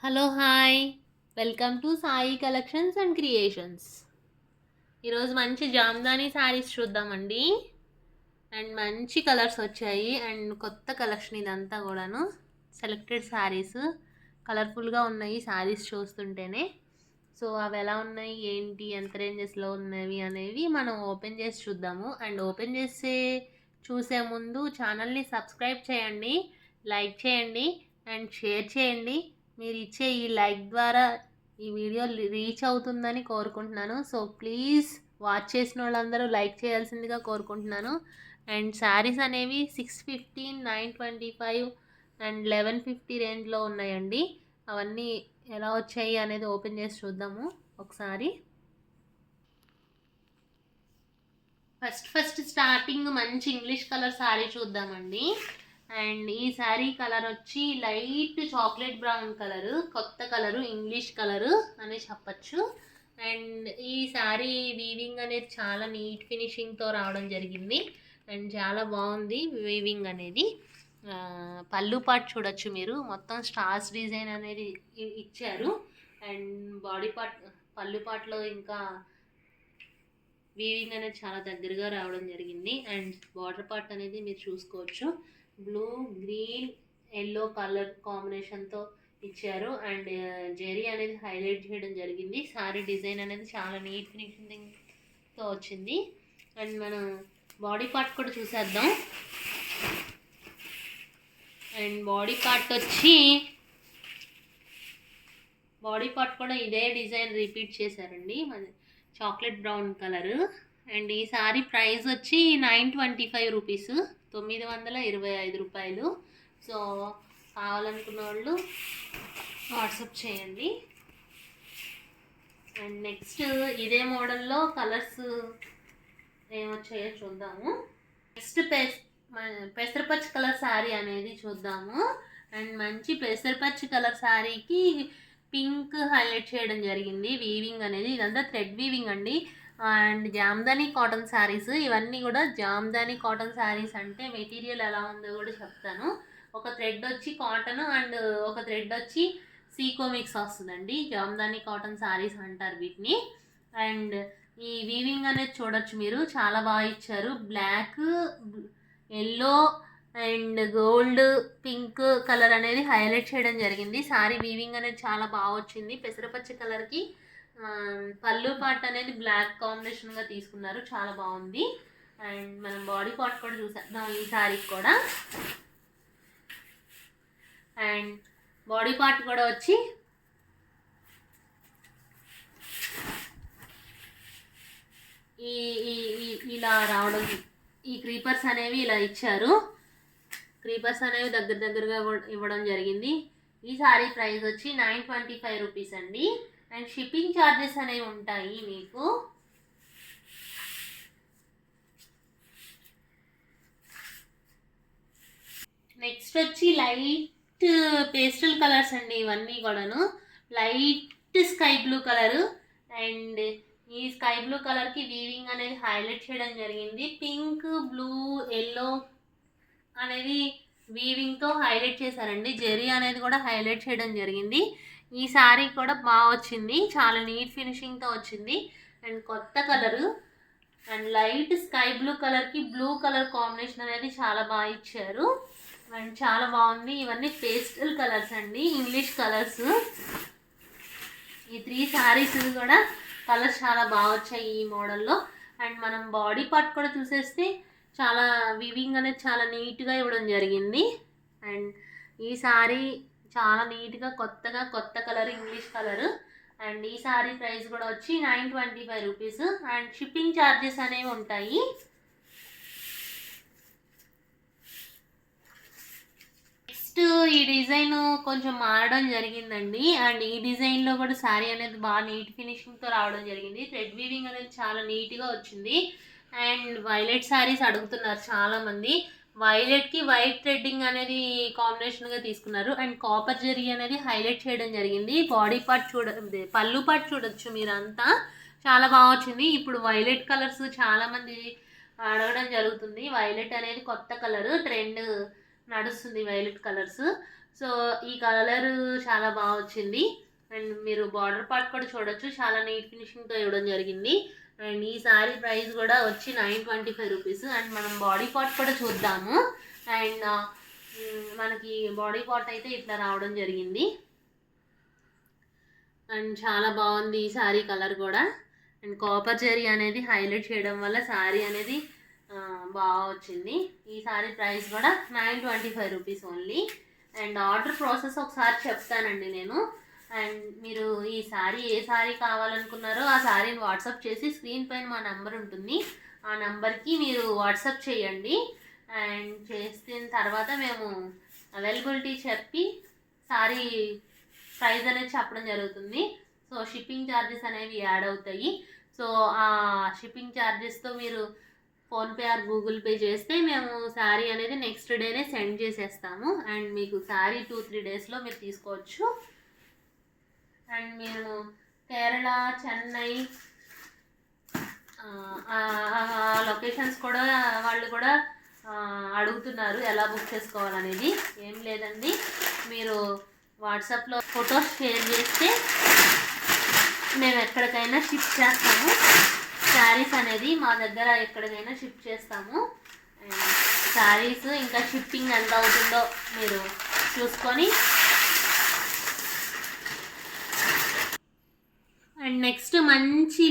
Hello hi, welcome to Sai collections and creations. ఈరోజు మంచి జామ్దాని శారీస్ చూద్దామండి. అండ్ మంచి కలర్స్ వచ్చాయి అండ్ కొత్త కలెక్షన్ ఇదంతా కూడాను. సెలెక్టెడ్ శారీస్ కలర్ఫుల్గా ఉన్నాయి శారీస్ చూస్తుంటేనే. సో అవి ఎలా ఉన్నాయి, ఏంటి, ఎంత రేంజెస్లో ఉన్నవి అనేవి మనం ఓపెన్ చేసి చూద్దాము. అండ్ ఓపెన్ చేసే చూసే ముందు ఛానల్ని సబ్స్క్రైబ్ చేయండి, లైక్ చేయండి అండ్ షేర్ చేయండి. మీరు ఇచ్చే ఈ లైక్ ద్వారా ఈ వీడియో రీచ్ అవుతుందని కోరుకుంటున్నాను. సో ప్లీజ్ వాచ్ చేసిన వాళ్ళందరూ లైక్ చేయాల్సిందిగా కోరుకుంటున్నాను. అండ్ శారీస్ అనేవి 615, 925 అండ్ 1150 రేంజ్లో ఉన్నాయండి. అవన్నీ ఎలా వచ్చాయి అనేది ఓపెన్ చేసి చూద్దాము ఒకసారి. ఫస్ట్ స్టార్టింగ్ మంచి ఇంగ్లీష్ కలర్ శారీ చూద్దామండి. అండ్ ఈ శారీ కలర్ వచ్చి లైట్ చాక్లెట్ బ్రౌన్ కలరు, కొత్త కలరు, ఇంగ్లీష్ కలరు అని చెప్పచ్చు. అండ్ ఈ శారీ వీవింగ్ అనేది చాలా నీట్ ఫినిషింగ్తో రావడం జరిగింది అండ్ చాలా బాగుంది వీవింగ్ అనేది. పళ్ళు పార్ట్ చూడొచ్చు మీరు, మొత్తం స్టార్స్ డిజైన్ అనేది ఇచ్చారు. అండ్ బాడీ పార్ట్, పళ్ళు పార్ట్లో ఇంకా వీవింగ్ అనేది చాలా దగ్గరగా రావడం జరిగింది. అండ్ బార్డర్ పార్ట్ అనేది మీరు చూసుకోవచ్చు, బ్లూ, గ్రీన్, ఎల్లో కలర్ కాంబినేషన్తో ఇచ్చారు. అండ్ జెరీ అనేది హైలైట్ చేయడం జరిగింది. సారీ డిజైన్ అనేది చాలా నీట్ ఫినిషింగ్తో వచ్చింది. అండ్ మనం బాడీ పార్ట్ కూడా చూసేద్దాం. అండ్ బాడీ పార్ట్ కూడా ఇదే డిజైన్ రిపీట్ చేశారండి, మన చాక్లెట్ బ్రౌన్ కలరు. అండ్ ఈ సారీ ప్రైస్ వచ్చి 925 రూపీస్, 925 రూపాయలు. సో కావాలనుకున్న వాళ్ళు వాట్సాప్ చేయండి. అండ్ నెక్స్ట్ ఇదే మోడల్లో కలర్స్ ఏమొచ్చాయో చూద్దాము. నెక్స్ట్ పెసరపచ్చి కలర్ శారీ అనేది చూద్దాము. అండ్ మంచి పెసరపచ్చి కలర్ శారీకి పింక్ హైలైట్ చేయడం జరిగింది. వీవింగ్ అనేది ఇదంతా థ్రెడ్ వీవింగ్ అండి. అండ్ జామ్దాని కాటన్ శారీస్ ఇవన్నీ కూడా. జామ్దాని కాటన్ శారీస్ అంటే మెటీరియల్ ఎలా ఉందో కూడా చెప్తాను. ఒక థ్రెడ్ వచ్చి కాటన్ అండ్ ఒక థ్రెడ్ వచ్చి సీకో మిక్స్ వస్తుందండి. జామ్దాని కాటన్ శారీస్ అంటారు వీటిని. అండ్ ఈ వీవింగ్ అనేది చూడొచ్చు మీరు, చాలా బాగా ఇచ్చారు. Black, yellow and gold, pink colour అనేది హైలైట్ చేయడం జరిగింది. సారీ వీవింగ్ అనేది చాలా బాగా వచ్చింది. పెసరపచ్చ కలర్కి పళ్ళు పార్ట్ అనేది బ్లాక్ కాంబినేషన్గా తీసుకున్నారు, చాలా బాగుంది. అండ్ మనం బాడీ పార్ట్ కూడా చూసేద్దాం ఈ సారీకి కూడా. అండ్ బాడీ పార్ట్ కూడా వచ్చి ఇలా రావడం, ఈ క్రీపర్స్ అనేవి ఇలా ఇచ్చారు. క్రీపర్స్ అనేవి దగ్గరగా ఇవ్వడం జరిగింది. ఈ సారీ ప్రైస్ వచ్చి 925 రూపీస్ అండి. అండ్ షిప్పింగ్ ఛార్జెస్ అనేవి ఉంటాయి మీకు. నెక్స్ట్ వచ్చి లైట్ పేస్టల్ కలర్స్ అండి, ఇవన్నీ కూడాను. Light sky blue colour. And ఈ స్కై బ్లూ కలర్కి వీవింగ్ అనేది హైలైట్ చేయడం జరిగింది. పింక్, బ్లూ, ఎల్లో అనేది వీవింగ్తో హైలైట్ చేశారండి. జెరీ అనేది కూడా హైలైట్ చేయడం జరిగింది. ఈ శారీ కూడా బాగా వచ్చింది, చాలా నీట్ ఫినిషింగ్తో వచ్చింది. అండ్ కొత్త colour and light sky blue కలర్కి బ్లూ కలర్ కాంబినేషన్ అనేది చాలా బాగా ఇచ్చారు. అండ్ చాలా బాగుంది. ఇవన్నీ పేస్టల్ కలర్స్ అండి, ఇంగ్లీష్ కలర్స్. ఈ 3 శారీస్ కూడా కలర్స్ చాలా బాగా వచ్చాయి ఈ మోడల్లో. అండ్ మనం బాడీ పార్ట్ కూడా చూసేస్తే చాలా వీవింగ్ అనేది చాలా నీట్గా ఇవ్వడం జరిగింది. అండ్ ఈ సారీ చాలా నీట్గా కొత్త కలర్, ఇంగ్లీష్ కలర్. అండ్ ఈ సారీ ప్రైస్ కూడా వచ్చి 925 రూపీస్. అండ్ షిప్పింగ్ ఛార్జెస్ అనేవి ఉంటాయి. నెక్స్ట్ ఈ డిజైన్ కొంచెం మారడం జరిగిందండి. అండ్ ఈ డిజైన్లో కూడా శారీ అనేది బాగా నీట్ ఫినిషింగ్తో రావడం జరిగింది. థ్రెడ్ వీవింగ్ అనేది చాలా నీట్గా వచ్చింది. అండ్ వైలెట్ శారీస్ అడుగుతున్నారు చాలామంది. వైలెట్కి వైట్ థ్రెడ్డింగ్ అనేది కాంబినేషన్గా తీసుకున్నారు. అండ్ కాపర్ జరీ అనేది హైలైట్ చేయడం జరిగింది. బాడీ పార్ట్ పళ్ళు పార్ట్ చూడొచ్చు మీరంతా, చాలా బాగా వచ్చింది. ఇప్పుడు వైలెట్ కలర్స్ చాలామంది అడగడం జరుగుతుంది. వైలెట్ అనేది కొత్త కలర్, ట్రెండ్ నడుస్తుంది వైలెట్ కలర్స్. సో ఈ కలర్ చాలా బాగా వచ్చింది. అండ్ మీరు బార్డర్ పార్ట్ కూడా చూడొచ్చు, చాలా నీట్ ఫినిషింగ్తో ఇవ్వడం జరిగింది. అండ్ ఈ సారీ ప్రైస్ కూడా వచ్చి 925 రూపీస్. అండ్ మనం బాడీ పార్ట్ కూడా చూద్దాము. అండ్ మనకి బాడీ పార్ట్ అయితే ఇట్లా రావడం జరిగింది. అండ్ చాలా బాగుంది ఈ శారీ కలర్ కూడా. అండ్ కాపర్ జరీ అనేది హైలైట్ చేయడం వల్ల శారీ అనేది బాగా వచ్చింది. ఈ శారీ ప్రైస్ కూడా 925 rupees only. And order process ఒకసారి చెప్తానండి నేను. అండ్ మీరు ఈ శారీ ఏ శారీ కావాలనుకున్నారో ఆ శారీని వాట్సాప్ చేసి స్క్రీన్ పైన మా నెంబర్ ఉంటుంది, ఆ నెంబర్కి మీరు వాట్సాప్ చేయండి. అండ్ చేసిన తర్వాత మేము అవైలబిలిటీ చెప్పి శారీ ప్రైస్ అనేది చెప్పడం జరుగుతుంది. సో షిప్పింగ్ ఛార్జెస్ అనేవి యాడ్ అవుతాయి. సో ఆ షిప్పింగ్ ఛార్జెస్తో మీరు ఫోన్పే ఆర్ గూగుల్ పే చేస్తే మేము శారీ అనేది నెక్స్ట్ డేనే సెండ్ చేసేస్తాము. అండ్ మీకు శారీ 2-3 డేస్లో మీరు తీసుకోవచ్చు. అండ్ మేము కేరళ, చెన్నై లొకేషన్స్ కూడా వాళ్ళు కూడా అడుగుతున్నారు ఎలా బుక్ చేసుకోవాలనేది. ఏం లేదండి, మీరు వాట్సాప్లో ఫొటోస్ షేర్ చేస్తే మేము ఎక్కడికైనా షిప్ చేస్తాము. శారీస్ అనేది మా దగ్గర ఎక్కడికైనా షిప్ చేస్తాము. శారీస్ ఇంకా షిప్పింగ్ ఎంత అవుతుందో మీరు చూసుకొని. అండ్ నెక్స్ట్ మంచి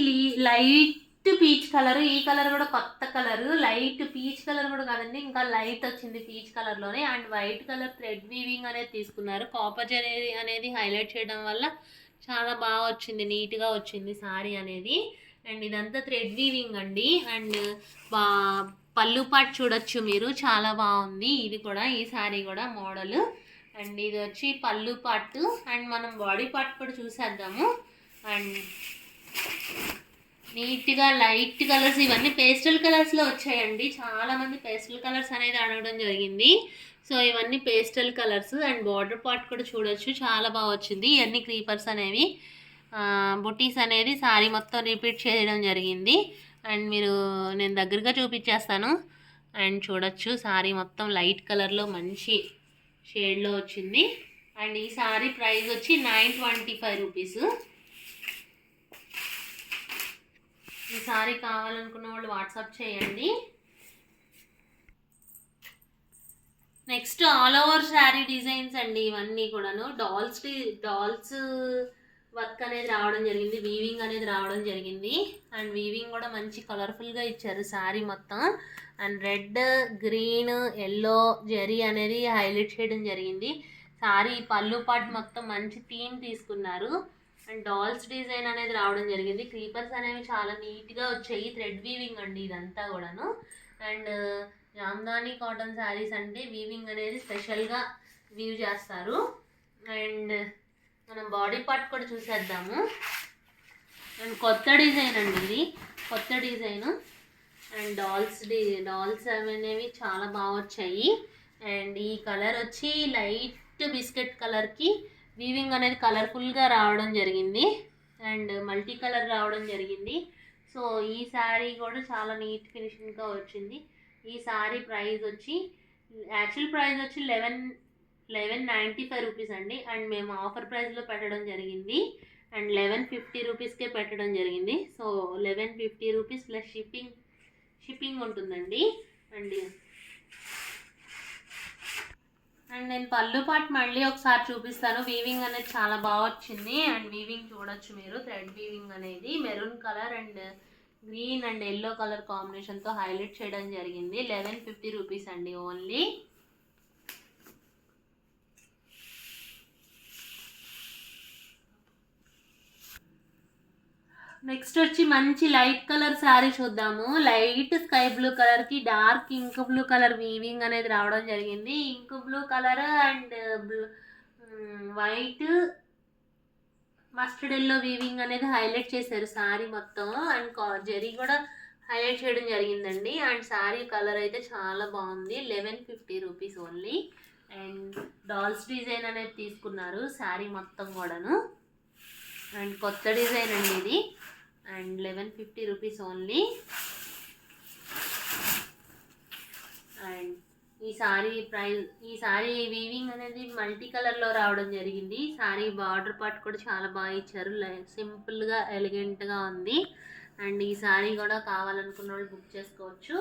లైట్ పీచ్ కలర్. ఈ కలర్ కూడా కొత్త కలర్, లైట్ పీచ్ కలర్ కూడా కాదండి, ఇంకా లైట్ వచ్చింది పీచ్ కలర్లోనే. And white colour thread weaving అనేది తీసుకున్నారు. కాపర్ జరీ అనేది హైలైట్ చేయడం వల్ల చాలా బాగా వచ్చింది, నీట్గా వచ్చింది శారీ అనేది. అండ్ ఇదంతా థ్రెడ్ వీవింగ్ అండి. అండ్ పళ్ళు పాట్ చూడొచ్చు మీరు, చాలా బాగుంది ఇది కూడా, ఈ శారీ కూడా మోడల్. అండ్ ఇది వచ్చి పళ్ళు పార్ట్. అండ్ మనం బాడీ పార్ట్ కూడా చూసేద్దాము. అండ్ నీట్గా లైట్ కలర్స్, ఇవన్నీ పేస్టల్ కలర్స్లో వచ్చాయండి. చాలామంది పేస్టల్ కలర్స్ అనేది అడగడం జరిగింది. సో ఇవన్నీ pastel colours. And border part కూడా చూడొచ్చు, చాలా బాగా వచ్చింది. ఇవన్నీ క్రీపర్స్ అనేవి బుటీస్ అనేది శారీ మొత్తం రిపీట్ చేయడం జరిగింది. అండ్ నేను దగ్గరగా చూపించేస్తాను. అండ్ చూడొచ్చు శారీ మొత్తం లైట్ కలర్లో మంచి షేడ్లో వచ్చింది. అండ్ ఈ శారీ ప్రైస్ వచ్చి 925 రూపీస్. ఈ శారీ కావాలనుకున్న వాళ్ళు వాట్సాప్ చేయండి. Next all over sari designs అండి. ఇవన్నీ కూడాను డాల్స్ వర్క్ అనేది రావడం జరిగింది, వీవింగ్ అనేది రావడం జరిగింది. అండ్ వీవింగ్ కూడా మంచి కలర్ఫుల్గా ఇచ్చారు శారీ మొత్తం. And red, green, yellow zari అనేది హైలైట్ చేయడం జరిగింది. శారీ పళ్ళు పాటు మొత్తం మంచి థీమ్ తీసుకున్నారు. అండ్ డాల్స్ డిజైన్ అనేది రావడం జరిగింది. క్రీపర్స్ అనేవి చాలా నీట్గా వచ్చాయి. థ్రెడ్ వీవింగ్ అండి ఇదంతా కూడాను. అండ్ జామ్దాని కాటన్ శారీస్ అంటే వీవింగ్ అనేది స్పెషల్గా వీవ్ చేస్తారు. అండ్ మనం బాడీ పార్ట్ కూడా చూసేద్దాము. అండ్ కొత్త డిజైన్ అండి ఇది, కొత్త డిజైను. అండ్ డాల్స్ అనేవి చాలా బాగా వచ్చాయి. అండ్ ఈ కలర్ వచ్చి లైట్ బిస్కెట్ కలర్కి వీవింగ్ అనేది కలర్ఫుల్గా రావడం జరిగింది. అండ్ మల్టీ కలర్ రావడం జరిగింది. సో ఈ శారీ కూడా చాలా నీట్ ఫినిషింగ్గా వచ్చింది. ఈ శారీ ప్రైస్ వచ్చి యాక్చువల్ ప్రైస్ వచ్చి 1195 రూపీస్ అండి. అండ్ మేము ఆఫర్ ప్రైస్లో పెట్టడం జరిగింది. అండ్ 1150 రూపీస్కే పెట్టడం జరిగింది. సో 1150 రూపీస్ ప్లస్ షిప్పింగ్ ఉంటుందండి. అండ్ నేను పళ్ళు పాటు మళ్ళీ ఒకసారి చూపిస్తాను. వీవింగ్ అనేది చాలా బాగా వచ్చింది. అండ్ వీవింగ్ చూడొచ్చు మీరు, థ్రెడ్ వీవింగ్ అనేది maroon colour and green and yellow colour కాంబినేషన్తో హైలైట్ చేయడం జరిగింది. 1150 రూపీస్ అండి ఓన్లీ. నెక్స్ట్ వచ్చి మంచి లైట్ కలర్ శారీ చూద్దాము. లైట్ స్కై బ్లూ కలర్కి dark ink blue colour weaving అనేది రావడం జరిగింది. Ink blue colour and white mustard yellow weaving అనేది హైలైట్ చేశారు శారీ మొత్తం. అండ్ జరీ కూడా హైలైట్ చేయడం జరిగిందండి. అండ్ శారీ కలర్ అయితే చాలా బాగుంది. 1150 rupees only. And dolls design అనేది తీసుకున్నారు శారీ మొత్తం కూడాను. అండ్ కొత్త డిజైన్ అండి ఇది. And 1150 rupees only. అండ్ ఈ సారీ వీవింగ్ అనేది మల్టీ కలర్లో రావడం జరిగింది. సారీ బార్డర్ పార్ట్ కూడా చాలా బాగా ఇచ్చారు, సింపుల్గా ఎలిగెంట్గా ఉంది. అండ్ ఈ సారీ కూడా కావాలనుకున్న వాళ్ళు బుక్ చేసుకోవచ్చు.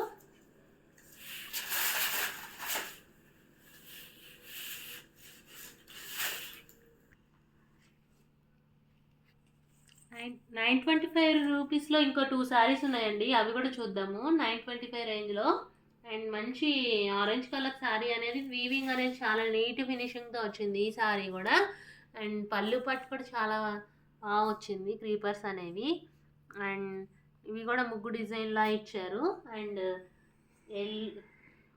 అండ్ 925 రూపీస్లో ఇంకో 2 శారీస్ ఉన్నాయండి, అవి కూడా చూద్దాము. 925 రేంజ్లో అండ్ మంచి ఆరెంజ్ కలర్ శారీ అనేది వీవింగ్ అనేది చాలా నీట్ ఫినిషింగ్తో వచ్చింది ఈ శారీ కూడా. అండ్ పళ్ళు పట్టు కూడా చాలా బాగా వచ్చింది, క్రీపర్స్ అనేవి. అండ్ ఇవి కూడా ముగ్గు డిజైన్లా ఇచ్చారు. అండ్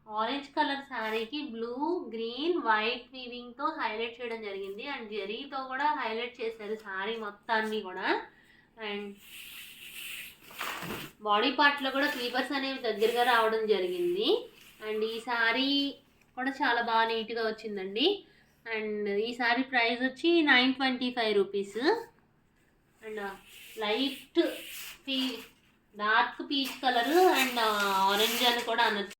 ఆరెంజ్ కలర్ శారీకి బ్లూ, గ్రీన్, వైట్ వీవింగ్తో హైలైట్ చేయడం జరిగింది. అండ్ జరీతో కూడా హైలైట్ చేశారు శారీ మొత్తాన్ని కూడా. అండ్ బాడీ పార్ట్లో కూడా క్లీపర్స్ అనేవి దగ్గరగా రావడం జరిగింది. అండ్ ఈ శారీ కూడా చాలా బాగా నీట్గా వచ్చిందండి. అండ్ ఈ శారీ ప్రైస్ వచ్చి 925 rupees. And light dark peach colour and orange అని కూడా అనొచ్చు.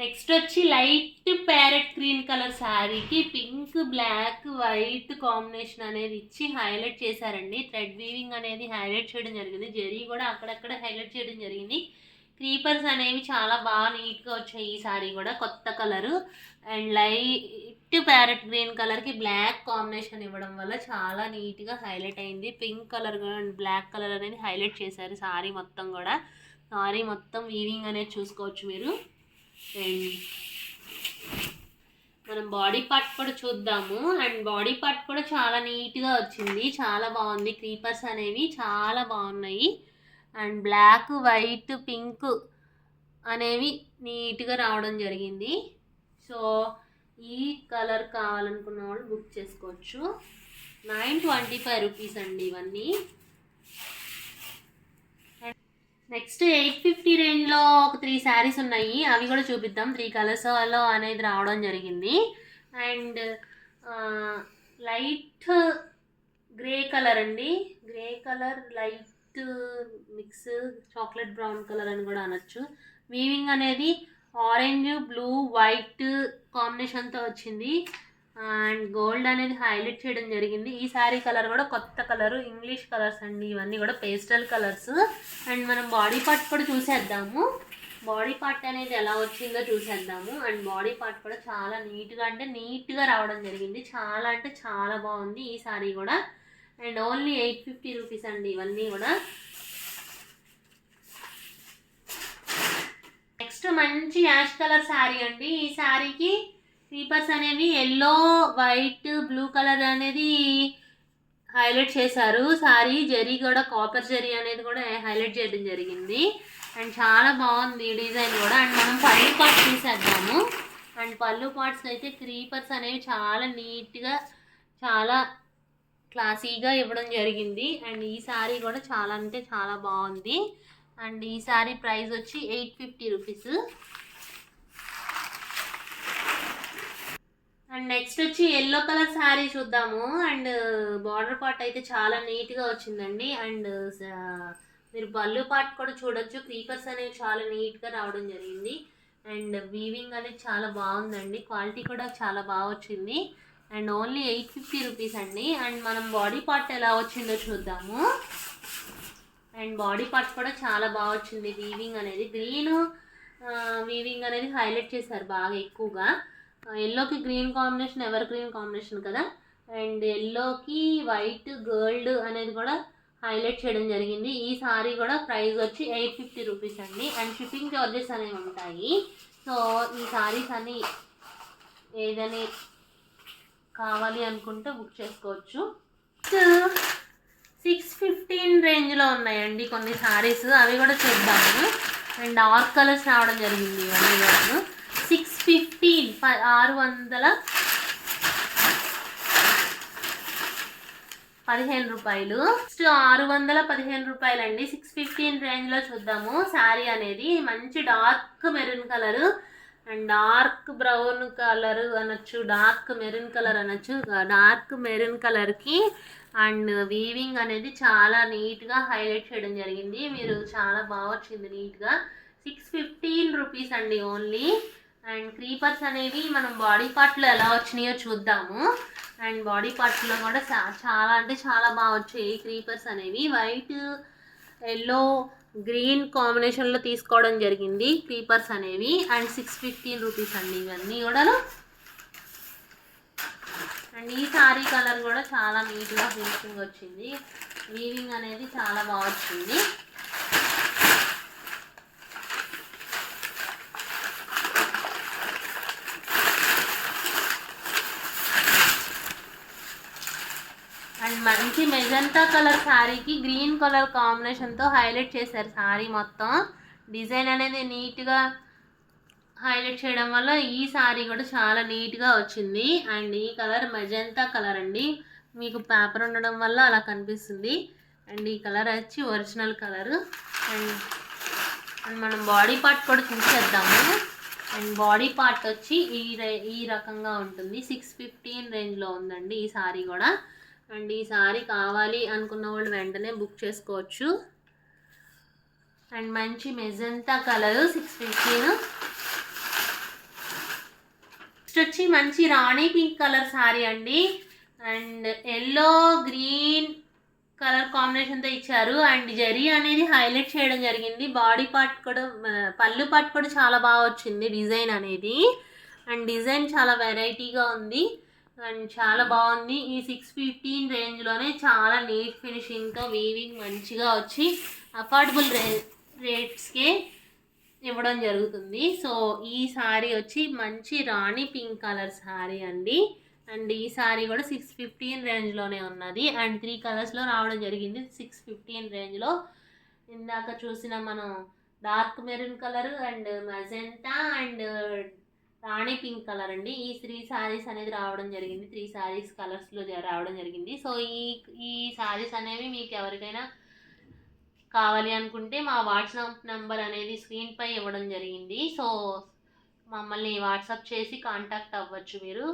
నెక్స్ట్ వచ్చి లైట్ ప్యారెట్ గ్రీన్ కలర్ శారీకి పింక్, బ్లాక్, వైట్ కాంబినేషన్ అనేది ఇచ్చి హైలైట్ చేశారండి. థ్రెడ్ వీవింగ్ అనేది హైలైట్ చేయడం జరిగింది, జరీ కూడా అక్కడక్కడ హైలైట్ చేయడం జరిగింది. క్రీపర్స్ అనేవి చాలా బాగా నీట్గా వచ్చాయి. ఈ శారీ కూడా కొత్త colour. And light parrot green కలర్కి బ్లాక్ కాంబినేషన్ ఇవ్వడం వల్ల చాలా నీట్గా హైలైట్ అయింది. Pink colour and black colour అనేది హైలైట్ చేశారు శారీ మొత్తం కూడా. శారీ మొత్తం వీవింగ్ అనేది చూసుకోవచ్చు మీరు. అండ్ మనం బాడీ పార్ట్ కూడా చూద్దాము. అండ్ బాడీ పార్ట్ కూడా చాలా నీట్గా వచ్చింది, చాలా బాగుంది. క్రీపర్స్ అనేవి చాలా బాగున్నాయి. అండ్ బ్లాక్, వైట్, పింక్ అనేవి నీట్గా రావడం జరిగింది. సో ఈ కలర్ కావాలనుకున్న వాళ్ళు బుక్ చేసుకోవచ్చు. 925 రూపీస్ అండి ఇవన్నీ. నెక్స్ట్ 850 రేంజ్లో ఒక 3 శారీస్ ఉన్నాయి, అవి కూడా చూపిద్దాం. 3 కలర్స్లో అనేది రావడం జరిగింది. అండ్ లైట్ గ్రే కలర్ అండి, grey colour light mix chocolate brown colour అని కూడా అనొచ్చు. వీవింగ్ అనేది ఆరెంజ్, బ్లూ, వైట్ కాంబినేషన్తో వచ్చింది. అండ్ గోల్డ్ అనేది హైలైట్ చేయడం జరిగింది. ఈ శారీ కలర్ కూడా కొత్త కలరు, ఇంగ్లీష్ కలర్స్ అండి ఇవన్నీ కూడా పేస్టల్ కలర్స్. అండ్ మనం బాడీ పార్ట్ కూడా చూసేద్దాము, బాడీ పార్ట్ అనేది ఎలా వచ్చిందో చూసేద్దాము. అండ్ బాడీ పార్ట్ కూడా చాలా నీట్గా అంటే నీట్గా రావడం జరిగింది, చాలా అంటే చాలా బాగుంది ఈ శారీ కూడా. అండ్ ఓన్లీ 850 రూపీస్ అండి ఇవన్నీ కూడా. నెక్స్ట్ మంచి యాష్ కలర్ శారీ అండి. ఈ శారీకి క్రీపర్స్ అనేవి ఎల్లో, వైట్, బ్లూ కలర్ అనేది హైలైట్ చేశారు. శారీ జరీ కూడా కాపర్ జరీ అనేది కూడా హైలైట్ చేయడం జరిగింది. అండ్ చాలా బాగుంది డిజైన్ కూడా. అండ్ మనం పళ్ళు పార్ట్స్ చూసేద్దాము. అండ్ పళ్ళు పార్ట్స్ అయితే క్రీపర్స్ అనేవి చాలా నీట్గా చాలా క్లాసీగా ఇవ్వడం జరిగింది. అండ్ ఈ శారీ కూడా చాలా అంటే చాలా బాగుంది. అండ్ ఈ శారీ ప్రైస్ వచ్చి 850 రూపీస్. అండ్ నెక్స్ట్ వచ్చి ఎల్లో కలర్ శారీ చూద్దాము. అండ్ బార్డర్ పార్ట్ అయితే చాలా నీట్గా వచ్చిందండి. అండ్ మీరు పళ్ళు పార్ట్ కూడా చూడొచ్చు, క్రీపర్స్ అనేవి చాలా నీట్గా రావడం జరిగింది. అండ్ వీవింగ్ అనేది చాలా బాగుందండి, క్వాలిటీ కూడా చాలా బాగా వచ్చింది. అండ్ ఓన్లీ 850 రూపీస్ అండి. అండ్ మనం బాడీ పార్ట్ ఎలా వచ్చిందో చూద్దాము. అండ్ బాడీ పార్ట్ కూడా చాలా బాగా వచ్చింది. వీవింగ్ అనేది గ్రీన్ వీవింగ్ అనేది హైలైట్ చేశారు బాగా ఎక్కువగా. ఎల్లోకి green combination ever green combination కదా. అండ్ ఎల్లోకి వైట్ గోల్డ్ అనేది కూడా హైలైట్ చేయడం జరిగింది. ఈ సారీ కూడా ప్రైస్ వచ్చి 850 రూపీస్ అండి. అండ్ షిప్పింగ్ చార్జెస్ అనేవి ఉంటాయి. సో ఈ సారీస్ అన్ని ఏదని కావాలి అనుకుంటే బుక్ చేసుకోవచ్చు. 615 రేంజ్లో ఉన్నాయండి కొన్ని సారీస్, అవి కూడా చూద్దాము. అండ్ డార్క్ కలర్స్ రావడం జరిగింది ఇవన్నీ కూడా. 615 615 రూపాయలు. 615 రూపాయలు అండి. 615 రేంజ్లో చూద్దాము. శారీ అనేది మంచి dark maroon colour and dark brown colour అనొచ్చు, డార్క్ మెరూన్ కలర్ అనొచ్చు. డార్క్ మెరూన్ కలర్కి అండ్ వీవింగ్ అనేది చాలా నీట్గా హైలైట్ చేయడం జరిగింది. మీరు చాలా బాగా వచ్చింది నీట్గా. 615 రూపీస్ అండి ఓన్లీ. అండ్ క్రీపర్స్ అనేవి మనం బాడీ పార్ట్లో ఎలా వచ్చినాయో చూద్దాము. అండ్ బాడీ పార్ట్లో కూడా చాలా అంటే చాలా బాగా వచ్చాయి క్రీపర్స్ అనేవి. వైట్, ఎల్లో, గ్రీన్ కాంబినేషన్లో తీసుకోవడం జరిగింది క్రీపర్స్ అనేవి. అండ్ 615 రూపీస్ అండి ఇవన్నీ కూడా. అండ్ ఈ సారీ కలర్ కూడా చాలా నీట్గా ఫినిషింగ్ వచ్చింది. వీవింగ్ అనేది చాలా బాగా వచ్చింది. అండ్ మంచి మెజంతా కలర్ శారీకి గ్రీన్ కలర్ కాంబినేషన్తో హైలైట్ చేశారు శారీ మొత్తం. డిజైన్ అనేది నీట్గా హైలైట్ చేయడం వల్ల ఈ శారీ కూడా చాలా నీట్గా వచ్చింది. అండ్ ఈ కలర్ మెజంతా కలర్ అండి, మీకు పేపర్ ఉండడం వల్ల అలా కనిపిస్తుంది. అండ్ ఈ కలర్ వచ్చి ఒరిజినల్ కలర్. అండ్ అండ్ మనం బాడీ పార్ట్ కూడా చూసేద్దాము. అండ్ బాడీ పార్ట్ వచ్చి ఈ రకంగా ఉంటుంది. 615 రేంజ్లో ఉందండి ఈ శారీ కూడా. అండ్ ఈ శారీ కావాలి అనుకున్న వాళ్ళు వెంటనే బుక్ చేసుకోవచ్చు. అండ్ మంచి మెజంతా కలరు 615. నెక్స్ట్ వచ్చి మంచి రాణి పింక్ కలర్ శారీ అండి. అండ్ ఎల్లో, గ్రీన్ కలర్ కాంబినేషన్తో ఇచ్చారు. అండ్ జరీ అనేది హైలైట్ చేయడం జరిగింది. బాడీ పార్ట్ కూడా, పళ్ళు పార్ట్ కూడా చాలా బాగా వచ్చింది డిజైన్ అనేది. అండ్ డిజైన్ చాలా వెరైటీగా ఉంది అండ్ చాలా బాగుంది. ఈ 615 రేంజ్లోనే చాలా నీట్ ఫినిషింగ్తో వీవింగ్ మంచిగా వచ్చి అఫోర్డబుల్ రేట్స్కే ఇవ్వడం జరుగుతుంది. సో ఈ శారీ వచ్చి మంచి రాణి పింక్ కలర్ శారీ అండి. అండ్ ఈ శారీ కూడా 615 రేంజ్లోనే ఉన్నది. అండ్ 3 కలర్స్లో రావడం జరిగింది 615 రేంజ్లో. ఇందాక చూసిన మనం dark maroon colour and magenta and Rani pink colour అండి. ఈ 3 శారీస్ అనేది రావడం జరిగింది. 3 శారీస్ కలర్స్లో రావడం జరిగింది. సో ఈ శారీస్ అనేవి మీకు ఎవరికైనా కావాలి అనుకుంటే మా వాట్సాప్ నెంబర్ అనేది స్క్రీన్పై ఇవ్వడం జరిగింది. సో మమ్మల్ని వాట్సాప్ చేసి కాంటాక్ట్ అవ్వచ్చు మీరు.